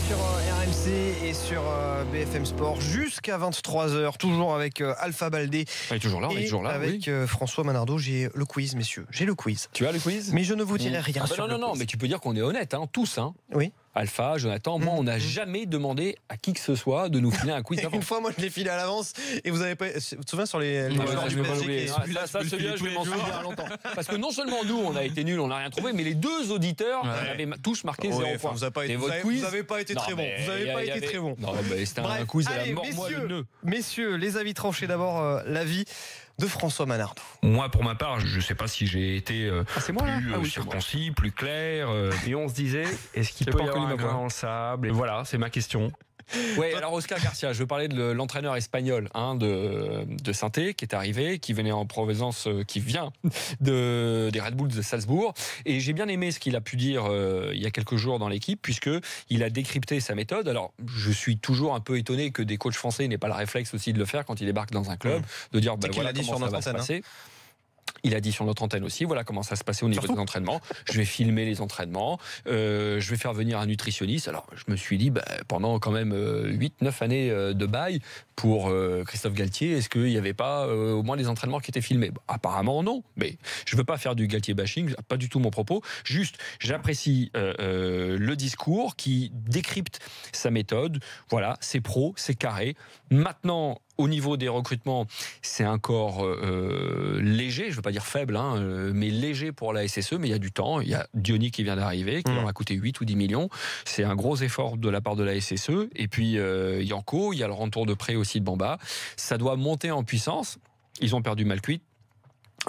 sur RMC et sur BFM Sport jusqu'à 23h, toujours avec Alpha Baldé. On est toujours là, avec François Manardo. J'ai le quiz, messieurs. J'ai le quiz. Tu as le quiz? Mais je ne vous dirai rien sur le quiz. Non, mais tu peux dire qu'on est honnête, hein, tous. Hein. Oui. Alpha, Jonathan, moi, on n'a jamais demandé à qui que ce soit de nous filer un quiz avant. Une fois, moi, je l'ai filé à l'avance et vous avez pas. Tu te souviens sur les joueurs du PSG? Celui-là, je vais m'en souvenir longtemps. Parce que non seulement nous, on a été nuls, on n'a rien trouvé, mais les deux auditeurs avaient tous marqué 0 points. Vous n'avez pas été très bon. Vous n'avez pas été très bon. Non, c'était un quiz à la mort, moi, le nœud. Messieurs, les avis tranchés. D'abord, l'avis de François Manardo. Moi, pour ma part, je ne sais pas si j'ai été plus circoncis, plus clair. Et on se disait, est-ce qu'il peut y avoir un grain dans le sable? Et voilà, c'est ma question. Ouais, alors Oscar Garcia, je veux parler de l'entraîneur espagnol de Saint-Étienne qui est arrivé, qui venait en provenance, qui vient des Red Bulls de Salzbourg, et j'ai bien aimé ce qu'il a pu dire il y a quelques jours dans l'équipe, puisque il a décrypté sa méthode. Alors, je suis toujours un peu étonné que des coachs français n'aient pas le réflexe aussi de le faire quand ils débarquent dans un club, de dire voilà comment ça va se passer. Il a dit sur notre antenne aussi, voilà comment ça se passait au niveau des entraînements. Je vais filmer les entraînements, je vais faire venir un nutritionniste. Alors, je me suis dit, pendant quand même 8-9 années de bail pour Christophe Galtier, est-ce qu'il n'y avait pas au moins des entraînements qui étaient filmés? Apparemment, non. Mais je ne veux pas faire du Galtier bashing, pas du tout mon propos. Juste, j'apprécie le discours qui décrypte sa méthode. Voilà, c'est pro, c'est carré. Maintenant, au niveau des recrutements, c'est encore léger, je ne veux pas dire faible, mais léger pour la SSE, mais il y a du temps. Il y a Diony qui vient d'arriver, qui leur a coûté 8 ou 10 millions. C'est un gros effort de la part de la SSE. Et puis Yanko, il y a le retour de prêt aussi de Bamba. Ça doit monter en puissance. Ils ont perdu Malcuit.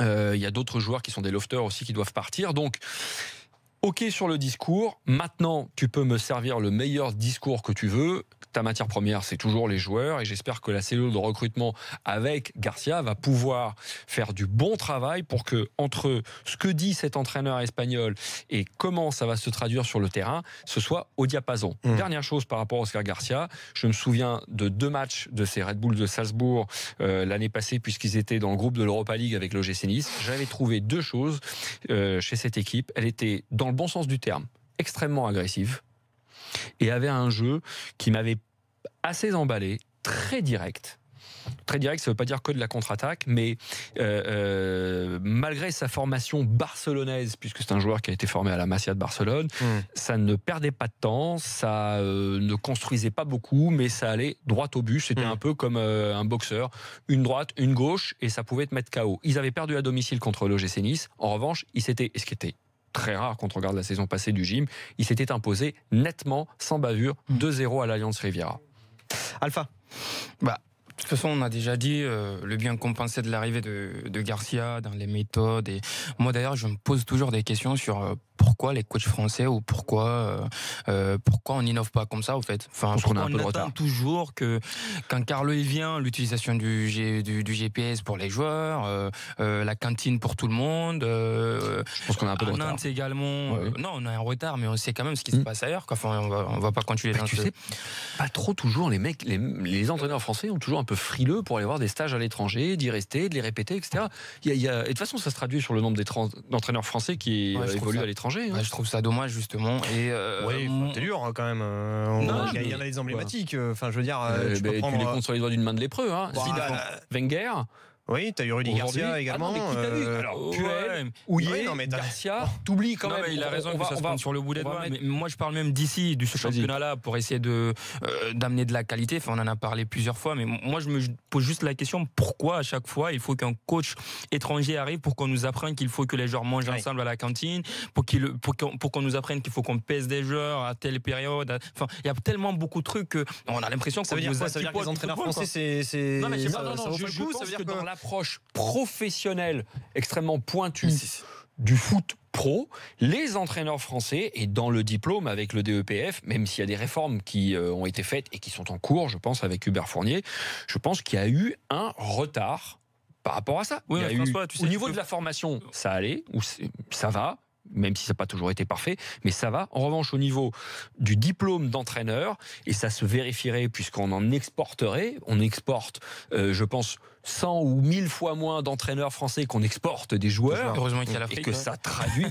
Il y a d'autres joueurs qui sont des lofters aussi qui doivent partir. Donc, OK sur le discours. Maintenant, tu peux me servir le meilleur discours que tu veux. Ta matière première, c'est toujours les joueurs. Et j'espère que la cellule de recrutement avec Garcia va pouvoir faire du bon travail pour que, entre ce que dit cet entraîneur espagnol et comment ça va se traduire sur le terrain, ce soit au diapason. Dernière chose par rapport à Oscar Garcia, je me souviens de 2 matchs de ces Red Bulls de Salzbourg l'année passée, puisqu'ils étaient dans le groupe de l'Europa League avec l'OGC Nice. J'avais trouvé 2 choses chez cette équipe. Elle était, dans le bon sens du terme, extrêmement agressive et avait un jeu qui m'avait assez emballé, très direct. Très direct, ça ne veut pas dire que de la contre-attaque, mais malgré sa formation barcelonaise, puisque c'est un joueur qui a été formé à la Masia de Barcelone, ça ne perdait pas de temps, ça ne construisait pas beaucoup, mais ça allait droit au but. C'était un peu comme un boxeur, une droite, une gauche, et ça pouvait te mettre KO. Ils avaient perdu à domicile contre l'OGC Nice. En revanche, et ce qui était très rare quand on regarde la saison passée du gym, il s'était imposé nettement, sans bavure, 2-0 à l'Alliance Riviera. Alpha. De toute façon, on a déjà dit le bien compensé de l'arrivée de Garcia dans les méthodes. Et moi, d'ailleurs, je me pose toujours des questions sur pourquoi les coachs français ou pourquoi on n'innove pas comme ça, au fait. Enfin, qu'on a un peu de attend retard. toujours que quand Carlo il vient, l'utilisation du GPS pour les joueurs, la cantine pour tout le monde. Je pense qu'on a un peu de retard. Nantes également. Ouais. Non, on a un retard, mais on sait quand même ce qui se passe ailleurs. Enfin, on va pas continuer dans tu sais, pas trop toujours. Les mecs, les entraîneurs français ont toujours un peu frileux pour aller voir des stages à l'étranger, d'y rester, de les répéter, etc. Et de toute façon, ça se traduit sur le nombre d'entraîneurs français qui évoluent à l'étranger. Je trouve ça dommage, justement. Et c'est dur quand même. Il y en a des emblématiques. Enfin, je veux dire, tu peux prendre... les comptes sur les doigts d'une main de lépreux. Zidane, Wenger. Oui, t'as eu Rudy Garcia également. Puel, Houillet, Garcia, t'oublies quand même. Mais il a raison que ça se prend sur le bout des doigts. Mais moi, je parle même d'ici, de ce championnat-là, pour essayer d'amener de la qualité. Enfin, on en a parlé plusieurs fois, mais moi, je me pose juste la question, pourquoi à chaque fois il faut qu'un coach étranger arrive pour qu'on nous apprenne qu'il faut que les joueurs mangent ensemble à la cantine, pour qu'on nous apprenne qu'il faut qu'on pèse des joueurs à telle période. Enfin, il y a tellement beaucoup de trucs qu'on a l'impression que ça veut dire quoi? Ça veut dire que les entraîneurs français, c'est... Non, mais je pense que dans l'approche professionnelle extrêmement pointue du foot pro, les entraîneurs français, et dans le diplôme avec le DEPF, même s'il y a des réformes qui ont été faites et qui sont en cours, je pense, avec Hubert Fournier, je pense qu'il y a eu un retard par rapport à ça. Oui, François, au niveau de la formation, ça allait, ou ça va, même si ça n'a pas toujours été parfait, mais ça va. En revanche, au niveau du diplôme d'entraîneur, et ça se vérifierait puisqu'on en exporterait, on exporte, je pense, 100 ou 1000 fois moins d'entraîneurs français qu'on exporte des joueurs. Heureusement qu'il y a l'Afrique. Et que ça traduit.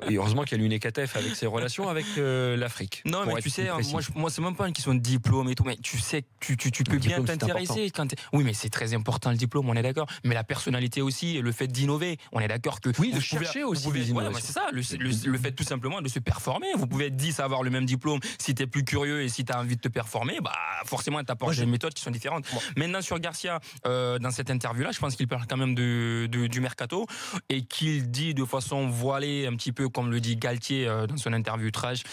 Et heureusement qu'il y a l'UNECATF avec ses relations avec l'Afrique. Non, mais tu sais, moi c'est même pas une question de diplôme et tout, mais tu sais, tu peux bien t'intéresser. Oui, mais c'est très important le diplôme, on est d'accord. Mais la personnalité aussi, le fait d'innover, on est d'accord que. Oui, de chercher aussi des innovations. C'est ça, le fait tout simplement de se performer. Vous pouvez être 10 à avoir le même diplôme. Si tu es plus curieux et si tu as envie de te performer, forcément, tu apportes des méthodes qui sont différentes. Maintenant, sur Garcia, dans cette interview-là, je pense qu'il parle quand même du mercato et qu'il dit de façon voilée, un petit peu comme le dit Galtier dans son interview trash,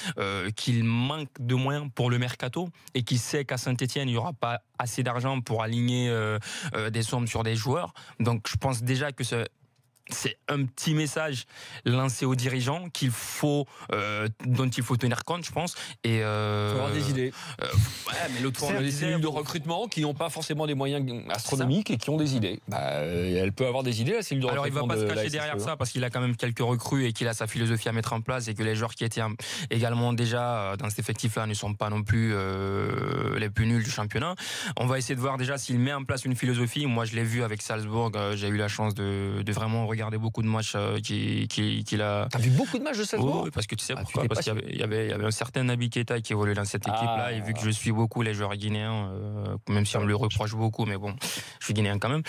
qu'il manque de moyens pour le mercato et qu'il sait qu'à Saint-Etienne, il n'y aura pas assez d'argent pour aligner des sommes sur des joueurs. Donc, je pense déjà que c'est un petit message lancé aux dirigeants dont il faut tenir compte, je pense. Et il faut avoir des idées. Mais l'autre fois, on a des cellules de recrutement qui n'ont pas forcément des moyens astronomiques et qui ont des idées. Elle peut avoir des idées, la cellule de recrutement. Alors, il ne va pas se cacher derrière ça parce qu'il a quand même quelques recrues et qu'il a sa philosophie à mettre en place et que les joueurs qui étaient également déjà dans cet effectif-là ne sont pas non plus les plus nuls du championnat. On va essayer de voir déjà s'il met en place une philosophie. Moi, je l'ai vu avec Salzbourg. J'ai eu la chance de vraiment regarder beaucoup de matchs qu'il a. T'as vu beaucoup de matchs de Salzbourg? Oui, parce que tu sais pourquoi? Parce qu'il y avait un certain Naby Keita qui évolue dans cette équipe-là, et vu que je suis beaucoup les joueurs guinéens, même si on me le reproche beaucoup, mais bon, je suis guinéen quand même.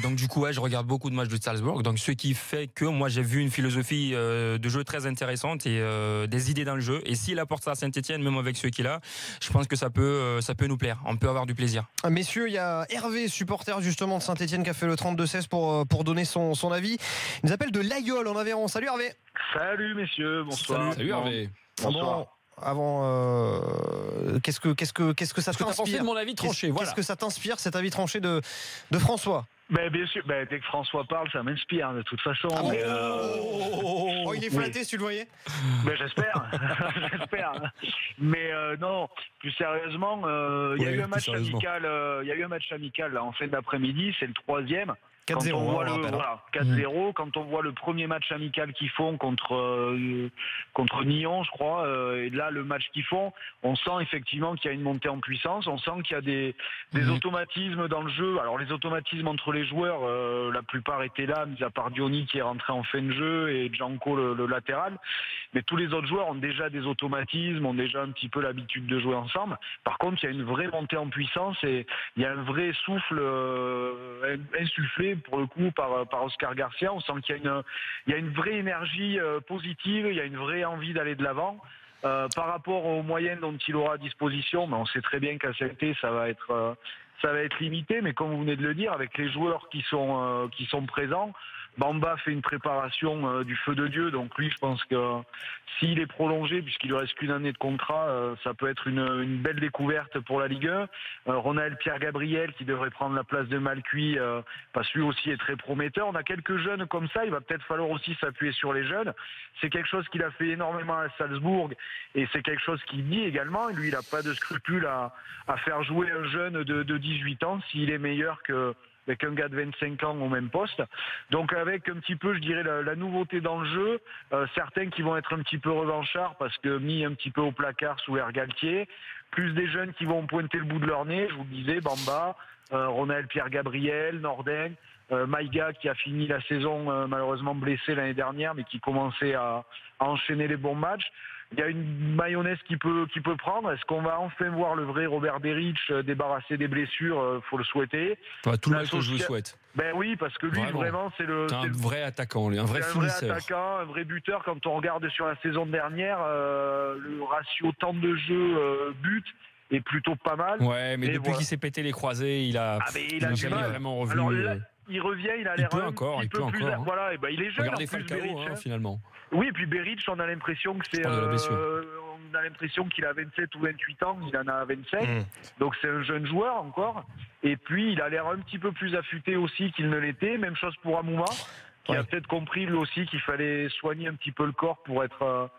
Donc du coup, je regarde beaucoup de matchs de Salzbourg. Donc ce qui fait que moi j'ai vu une philosophie de jeu très intéressante et des idées dans le jeu. Et s'il apporte ça à Saint-Etienne, même avec ceux qu'il a, je pense que ça peut nous plaire. On peut avoir du plaisir. Messieurs, il y a Hervé, supporter justement de Saint-Etienne, qui a fait le 32-16 pour donner son avis. Il nous appelle de l'Aïol en Aveyron. Salut Hervé. Salut messieurs, bonsoir. Salut Hervé. Bonsoir. Qu'est-ce que ça t'inspire? Pensé de mon avis tranché, voilà. Qu'est-ce que ça t'inspire, cet avis tranché de François? Bien sûr, dès que François parle, ça m'inspire de toute façon. Il est flatté, si tu le voyais. J'espère, j'espère. Mais non, plus sérieusement, il y a eu un match amical là, en fin d'après-midi, c'est le 3e. 4-0, quand on voit 4-0, quand on voit le premier match amical qu'ils font contre Nyon, je crois, et là le match qu'ils font, on sent effectivement qu'il y a une montée en puissance, on sent qu'il y a des automatismes dans le jeu. Alors les automatismes entre les joueurs, la plupart étaient là, mis à part Diony qui est rentré en fin de jeu et Djanko le latéral, mais tous les autres joueurs ont déjà des automatismes, ont déjà un petit peu l'habitude de jouer ensemble. Par contre, il y a une vraie montée en puissance et il y a un vrai souffle insufflé pour le coup par Oscar Garcia. On sent qu'il y a une vraie énergie positive, il y a une vraie envie d'aller de l'avant. Par rapport aux moyens dont il aura à disposition, mais on sait très bien qu'à cet été ça va être limité, mais comme vous venez de le dire, avec les joueurs qui sont présents, Bamba fait une préparation du feu de Dieu, donc lui je pense que s'il est prolongé, puisqu'il ne reste qu'une année de contrat, ça peut être une belle découverte pour la Ligue 1. Ronald Pierre-Gabriel qui devrait prendre la place de Malcuit, parce que lui aussi est très prometteur. On a quelques jeunes comme ça, il va peut-être falloir aussi s'appuyer sur les jeunes. C'est quelque chose qu'il a fait énormément à Salzbourg et c'est quelque chose qu'il dit également. Lui, il n'a pas de scrupule à faire jouer un jeune de 18 ans s'il est meilleur avec un gars de 25 ans au même poste. Donc avec un petit peu, je dirais, la nouveauté dans le jeu, certains qui vont être un petit peu revanchards parce que mis un petit peu au placard sous Air Galtier, plus des jeunes qui vont pointer le bout de leur nez, je vous le disais, Bamba, Ronald Pierre-Gabriel, Norden, Maïga qui a fini la saison malheureusement blessé l'année dernière mais qui commençait à enchaîner les bons matchs. Il y a une mayonnaise qui peut prendre. Est-ce qu'on va enfin voir le vrai Robert Berić débarrassé des blessures? Faut le souhaiter. Tout le monde que je le souhaite. Oui, parce que lui vraiment c'est un vrai attaquant, un vrai finisseur. Un vrai attaquant, un vrai buteur. Quand on regarde sur la saison dernière, le ratio temps de jeu but est plutôt pas mal. Ouais, mais depuis qu'il s'est pété les croisés, il a jamais vraiment revenu. Alors là, il revient, il a l'air un petit peu plus. Voilà, et il est jeune. Regardez Falcao, finalement. Oui, et puis Berić, on a l'impression que on a l'impression qu'il a 27 ou 28 ans, il en a 25. Donc c'est un jeune joueur encore. Et puis il a l'air un petit peu plus affûté aussi qu'il ne l'était. Même chose pour Amouma, qui a peut-être compris lui aussi qu'il fallait soigner un petit peu le corps pour être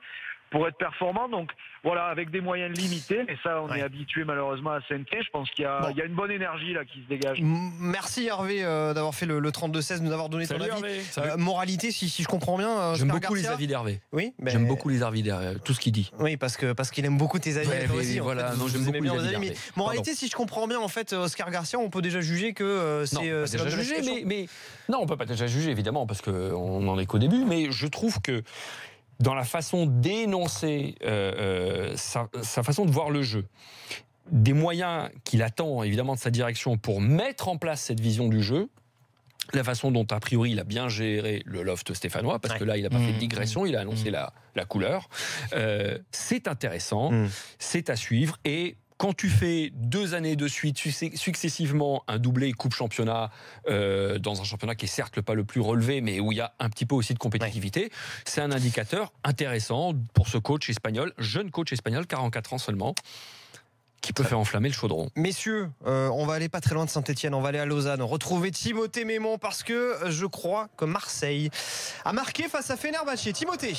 pour être performant. Donc voilà, avec des moyens limités, mais ça on est habitué malheureusement à Saint-Étienne. Je pense qu'il y a une bonne énergie là qui se dégage. Merci Hervé d'avoir fait le 32-16, nous avoir donné ton avis. Moralité, si je comprends bien. J'aime beaucoup les avis d'Hervé. Oui, j'aime beaucoup les avis d'Hervé, tout ce qu'il dit. Oui, parce qu'il aime beaucoup tes avis. Aussi, voilà, non, j'aime beaucoup les avis d'Hervé. Moralité, si je comprends bien, en fait, Oscar Garcia, on peut déjà juger que c'est déjà jugé, mais non, on peut pas déjà juger évidemment parce qu'on n'en est qu'au début. Mais je trouve que dans la façon d'énoncer sa façon de voir le jeu, des moyens qu'il attend évidemment de sa direction pour mettre en place cette vision du jeu, la façon dont a priori il a bien géré le loft stéphanois, parce que là il n'a pas fait de digression, il a annoncé la couleur, c'est intéressant, c'est à suivre. Et quand tu fais 2 années de suite successivement un doublé coupe championnat dans un championnat qui est certes pas le plus relevé, mais où il y a un petit peu aussi de compétitivité, c'est un indicateur intéressant pour ce coach espagnol, jeune coach espagnol, 44 ans seulement, qui peut faire enflammer le chaudron. Messieurs, on va aller pas très loin de Saint-Étienne, on va aller à Lausanne, retrouver Timothée Mémon, parce que je crois que Marseille a marqué face à Fenerbahçe. Timothée.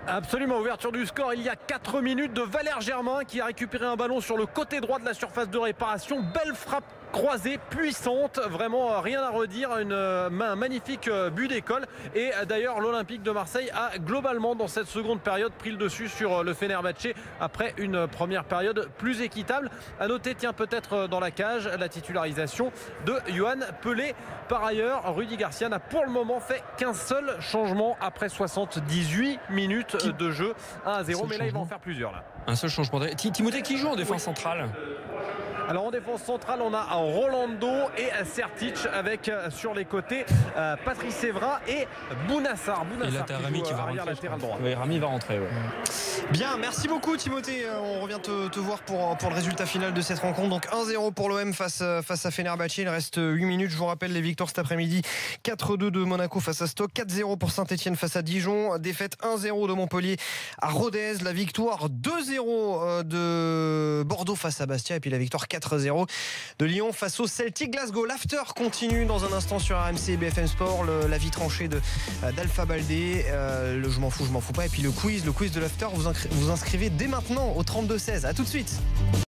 Absolument, ouverture du score il y a 4 minutes de Valère Germain qui a récupéré un ballon sur le côté droit de la surface de réparation. Belle frappe croisée, puissante, vraiment rien à redire, un magnifique but d'école. Et d'ailleurs l'Olympique de Marseille a globalement dans cette seconde période pris le dessus sur le Fenerbahçe après une première période plus équitable. À noter, tiens, peut-être dans la cage, la titularisation de Yohan Pelé. Par ailleurs, Rudy Garcia n'a pour le moment fait qu'un seul changement après 78 minutes de jeu, 1-0, mais là il va en faire plusieurs là. Un seul changement. Timothée, qui joue en défense centrale? Alors en défense centrale, on a Rolando et Sertic avec sur les côtés Patrice Evra et Bounassar. Et là t'as Rami qui va rentrer. Latéral droit. Oui, Rami va rentrer. Ouais. Bien, merci beaucoup Timothée. On revient te voir pour le résultat final de cette rencontre. Donc 1-0 pour l'OM face à Fenerbahçe. Il reste 8 minutes. Je vous rappelle les victoires cet après-midi. 4-2 de Monaco face à Stoke, 4-0 pour Saint-Etienne face à Dijon, défaite 1-0 de Montpellier à Rodez, la victoire 2-0 de Bordeaux face à Bastia, et puis la victoire 4-0 de Lyon face au Celtic Glasgow. L'after continue dans un instant sur RMC et BFM Sport, la vie tranchée d'Alpha Baldé, le je m'en fous pas, et puis le quiz de l'after. Vous inscrivez dès maintenant au 32-16. À tout de suite.